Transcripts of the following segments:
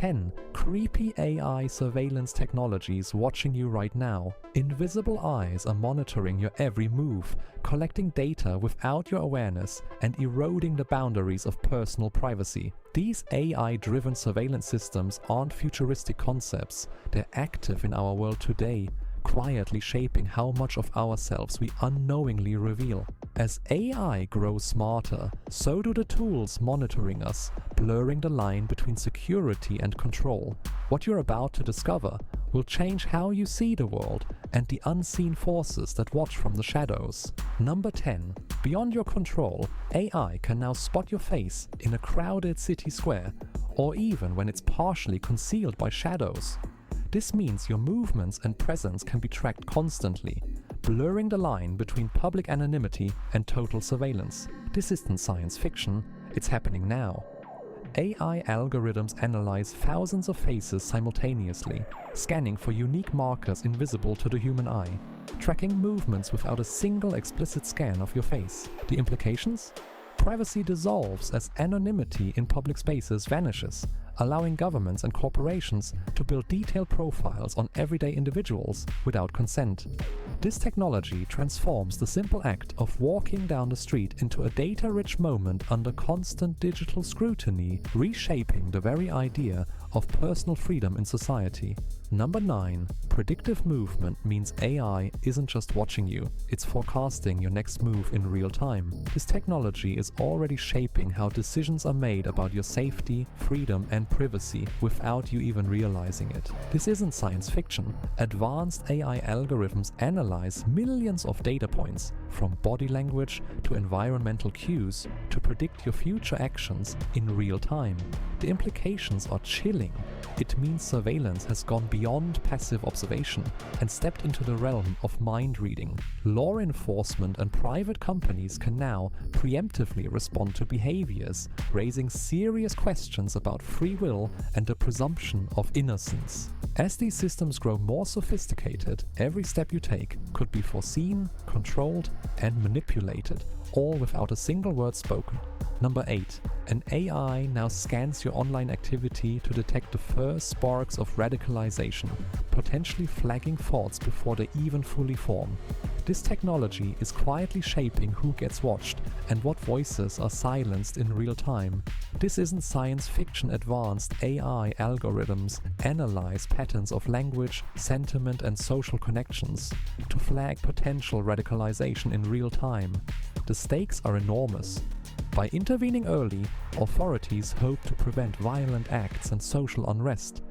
10. Creepy AI surveillance technologies watching you right now. Invisible eyes are monitoring your every move, collecting data without your awareness and eroding the boundaries of personal privacy. These AI-driven surveillance systems aren't futuristic concepts, they're active in our world today, quietly shaping how much of ourselves we unknowingly reveal. As AI grows smarter, so do the tools monitoring us, blurring the line between security and control. What you're about to discover will change how you see the world and the unseen forces that watch from the shadows. Number 10. Beyond your control, AI can now spot your face in a crowded city square, or even when it's partially concealed by shadows. This means your movements and presence can be tracked constantly, blurring the line between public anonymity and total surveillance. This isn't science fiction, it's happening now. AI algorithms analyze thousands of faces simultaneously, scanning for unique markers invisible to the human eye, tracking movements without a single explicit scan of your face. The implications? Privacy dissolves as anonymity in public spaces vanishes, allowing governments and corporations to build detailed profiles on everyday individuals without consent. This technology transforms the simple act of walking down the street into a data-rich moment under constant digital scrutiny, reshaping the very idea of personal freedom in society. Number 9. Predictive movement means AI isn't just watching you, it's forecasting your next move in real time. This technology is already shaping how decisions are made about your safety, freedom and privacy without you even realizing it. This isn't science fiction. Advanced AI algorithms analyze millions of data points, from body language to environmental cues, to predict your future actions in real time. The implications are chilling. It means surveillance has gone beyond passive observation and stepped into the realm of mind reading. Law enforcement and private companies can now preemptively respond to behaviors, raising serious questions about free will and the presumption of innocence. As these systems grow more sophisticated, every step you take could be foreseen, controlled, and manipulated, all without a single word spoken. Number 8. An AI now scans your online activity to detect the first sparks of radicalization, potentially flagging thoughts before they even fully form. This technology is quietly shaping who gets watched and what voices are silenced in real time. This isn't science fiction. Advanced AI algorithms analyze patterns of language, sentiment, and social connections to flag potential radicalization in real time. The stakes are enormous. By intervening early, authorities hope to prevent violent acts and social unrest.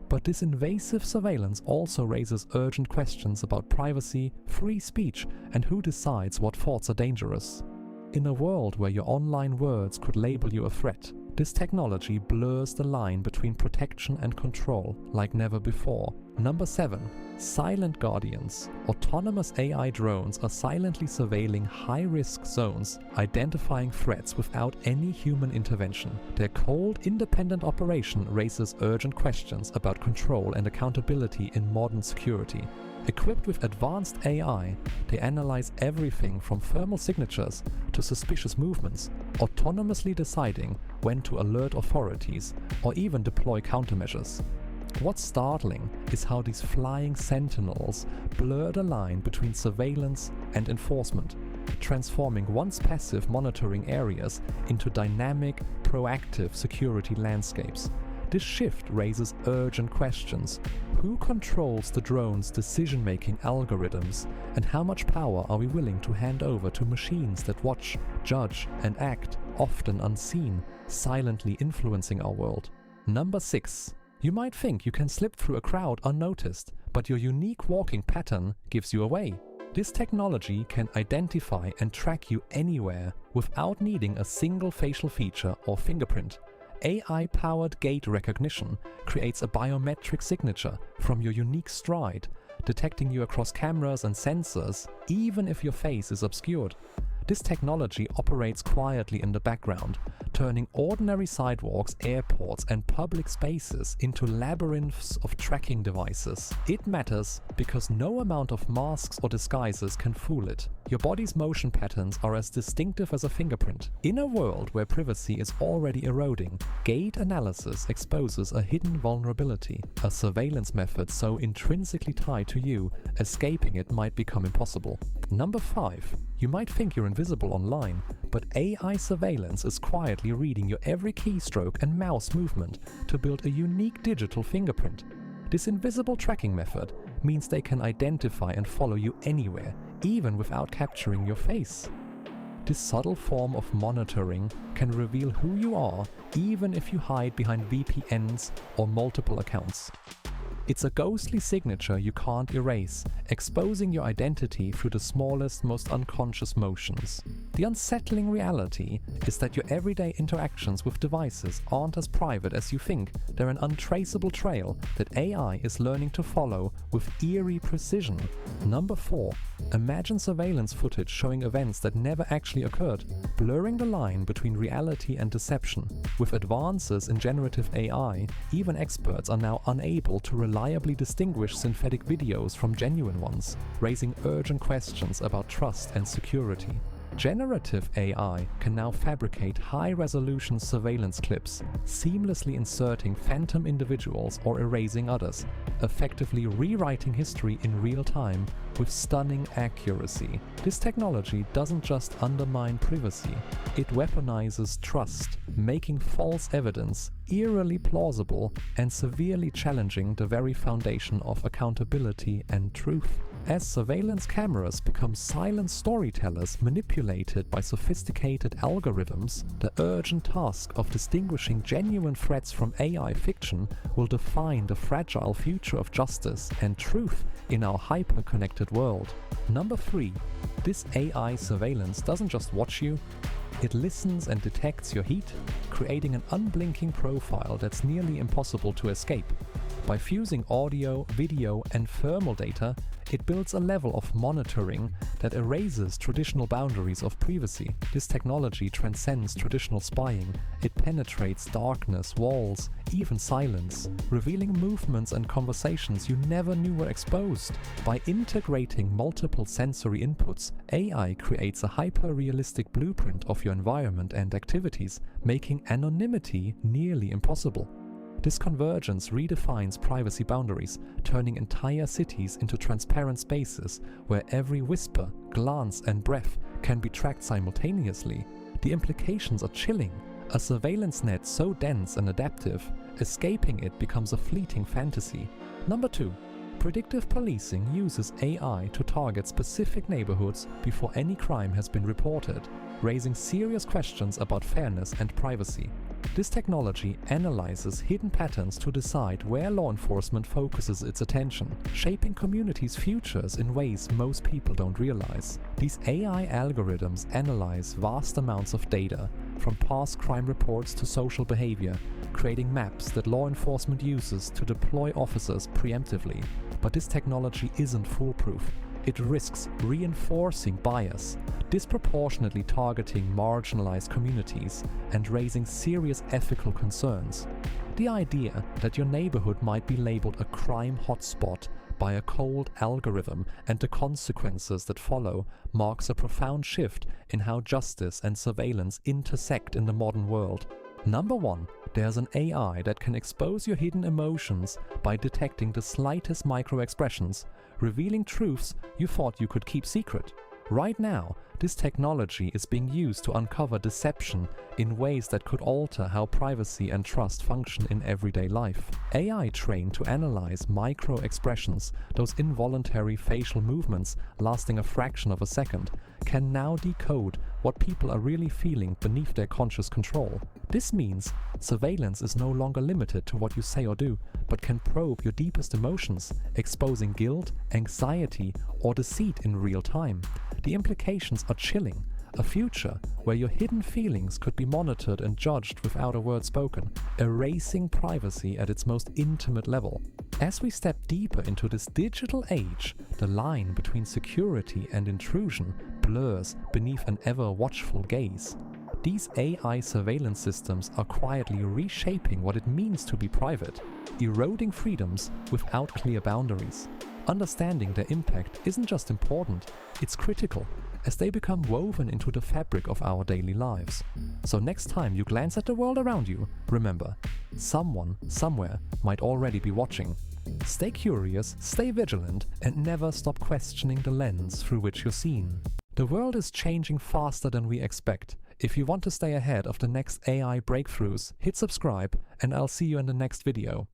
But this invasive surveillance also raises urgent questions about privacy, free speech, and who decides what thoughts are dangerous. In a world where your online words could label you a threat, this technology blurs the line between protection and control like never before. Number 7. Silent guardians. Autonomous AI drones are silently surveilling high-risk zones, identifying threats without any human intervention. Their cold, independent operation raises urgent questions about control and accountability in modern security. Equipped with advanced AI, they analyze everything from thermal signatures to suspicious movements, autonomously deciding when to alert authorities or even deploy countermeasures. What's startling is how these flying sentinels blur the line between surveillance and enforcement, transforming once passive monitoring areas into dynamic, proactive security landscapes. This shift raises urgent questions. Who controls the drone's decision-making algorithms, and how much power are we willing to hand over to machines that watch, judge, and act, often unseen, silently influencing our world? Number 6. You might think you can slip through a crowd unnoticed, but your unique walking pattern gives you away. This technology can identify and track you anywhere without needing a single facial feature or fingerprint. AI-powered gait recognition creates a biometric signature from your unique stride, detecting you across cameras and sensors, even if your face is obscured. This technology operates quietly in the background, turning ordinary sidewalks, airports, and public spaces into labyrinths of tracking devices. It matters because no amount of masks or disguises can fool it. Your body's motion patterns are as distinctive as a fingerprint. In a world where privacy is already eroding, Gait analysis exposes a hidden vulnerability, a surveillance method so intrinsically tied to you, escaping it might become impossible. Number 5. You might think you're invisible online, but AI surveillance is quietly reading your every keystroke and mouse movement to build a unique digital fingerprint. This invisible tracking method means they can identify and follow you anywhere, even without capturing your face. This subtle form of monitoring can reveal who you are, even if you hide behind VPNs or multiple accounts. It's a ghostly signature you can't erase, exposing your identity through the smallest, most unconscious motions. The unsettling reality is that your everyday interactions with devices aren't as private as you think. They're an untraceable trail that AI is learning to follow with eerie precision. Number 4. Imagine surveillance footage showing events that never actually occurred, blurring the line between reality and deception. With advances in generative AI, even experts are now unable to reliably distinguish synthetic videos from genuine ones, raising urgent questions about trust and security. Generative AI can now fabricate high-resolution surveillance clips, seamlessly inserting phantom individuals or erasing others, effectively rewriting history in real time with stunning accuracy. This technology doesn't just undermine privacy, it weaponizes trust, making false evidence eerily plausible and severely challenging the very foundation of accountability and truth. As surveillance cameras become silent storytellers manipulated by sophisticated algorithms, the urgent task of distinguishing genuine threats from AI fiction will define the fragile future of justice and truth in our hyper-connected world. Number 3. This AI surveillance doesn't just watch you, it listens and detects your heat, creating an unblinking profile that's nearly impossible to escape. By fusing audio, video, and thermal data, it builds a level of monitoring that erases traditional boundaries of privacy. This technology transcends traditional spying. It penetrates darkness, walls, even silence, revealing movements and conversations you never knew were exposed. By integrating multiple sensory inputs, AI creates a hyper-realistic blueprint of your environment and activities, making anonymity nearly impossible. This convergence redefines privacy boundaries, turning entire cities into transparent spaces where every whisper, glance, and breath can be tracked simultaneously. The implications are chilling. A surveillance net so dense and adaptive, escaping it becomes a fleeting fantasy. Number 2. Predictive policing uses AI to target specific neighborhoods before any crime has been reported, raising serious questions about fairness and privacy. This technology analyzes hidden patterns to decide where law enforcement focuses its attention, shaping communities' futures in ways most people don't realize. These AI algorithms analyze vast amounts of data, from past crime reports to social behavior, creating maps that law enforcement uses to deploy officers preemptively. But this technology isn't foolproof. It risks reinforcing bias, disproportionately targeting marginalized communities, and raising serious ethical concerns. The idea that your neighborhood might be labeled a crime hotspot by a cold algorithm and the consequences that follow marks a profound shift in how justice and surveillance intersect in the modern world. Number 1. There's an AI that can expose your hidden emotions by detecting the slightest micro-expressions, revealing truths you thought you could keep secret. Right now, this technology is being used to uncover deception in ways that could alter how privacy and trust function in everyday life. AI trained to analyze micro-expressions, those involuntary facial movements lasting a fraction of a second, can now decode what people are really feeling beneath their conscious control. This means surveillance is no longer limited to what you say or do, but can probe your deepest emotions, exposing guilt, anxiety, or deceit in real time. The implications are chilling. A future where your hidden feelings could be monitored and judged without a word spoken, erasing privacy at its most intimate level. As we step deeper into this digital age, the line between security and intrusion blurs beneath an ever-watchful gaze. These AI surveillance systems are quietly reshaping what it means to be private, eroding freedoms without clear boundaries. Understanding their impact isn't just important, it's critical, as they become woven into the fabric of our daily lives. So next time you glance at the world around you, remember, someone, somewhere, might already be watching. Stay curious, stay vigilant, and never stop questioning the lens through which you're seen. The world is changing faster than we expect. If you want to stay ahead of the next AI breakthroughs, hit subscribe, and I'll see you in the next video.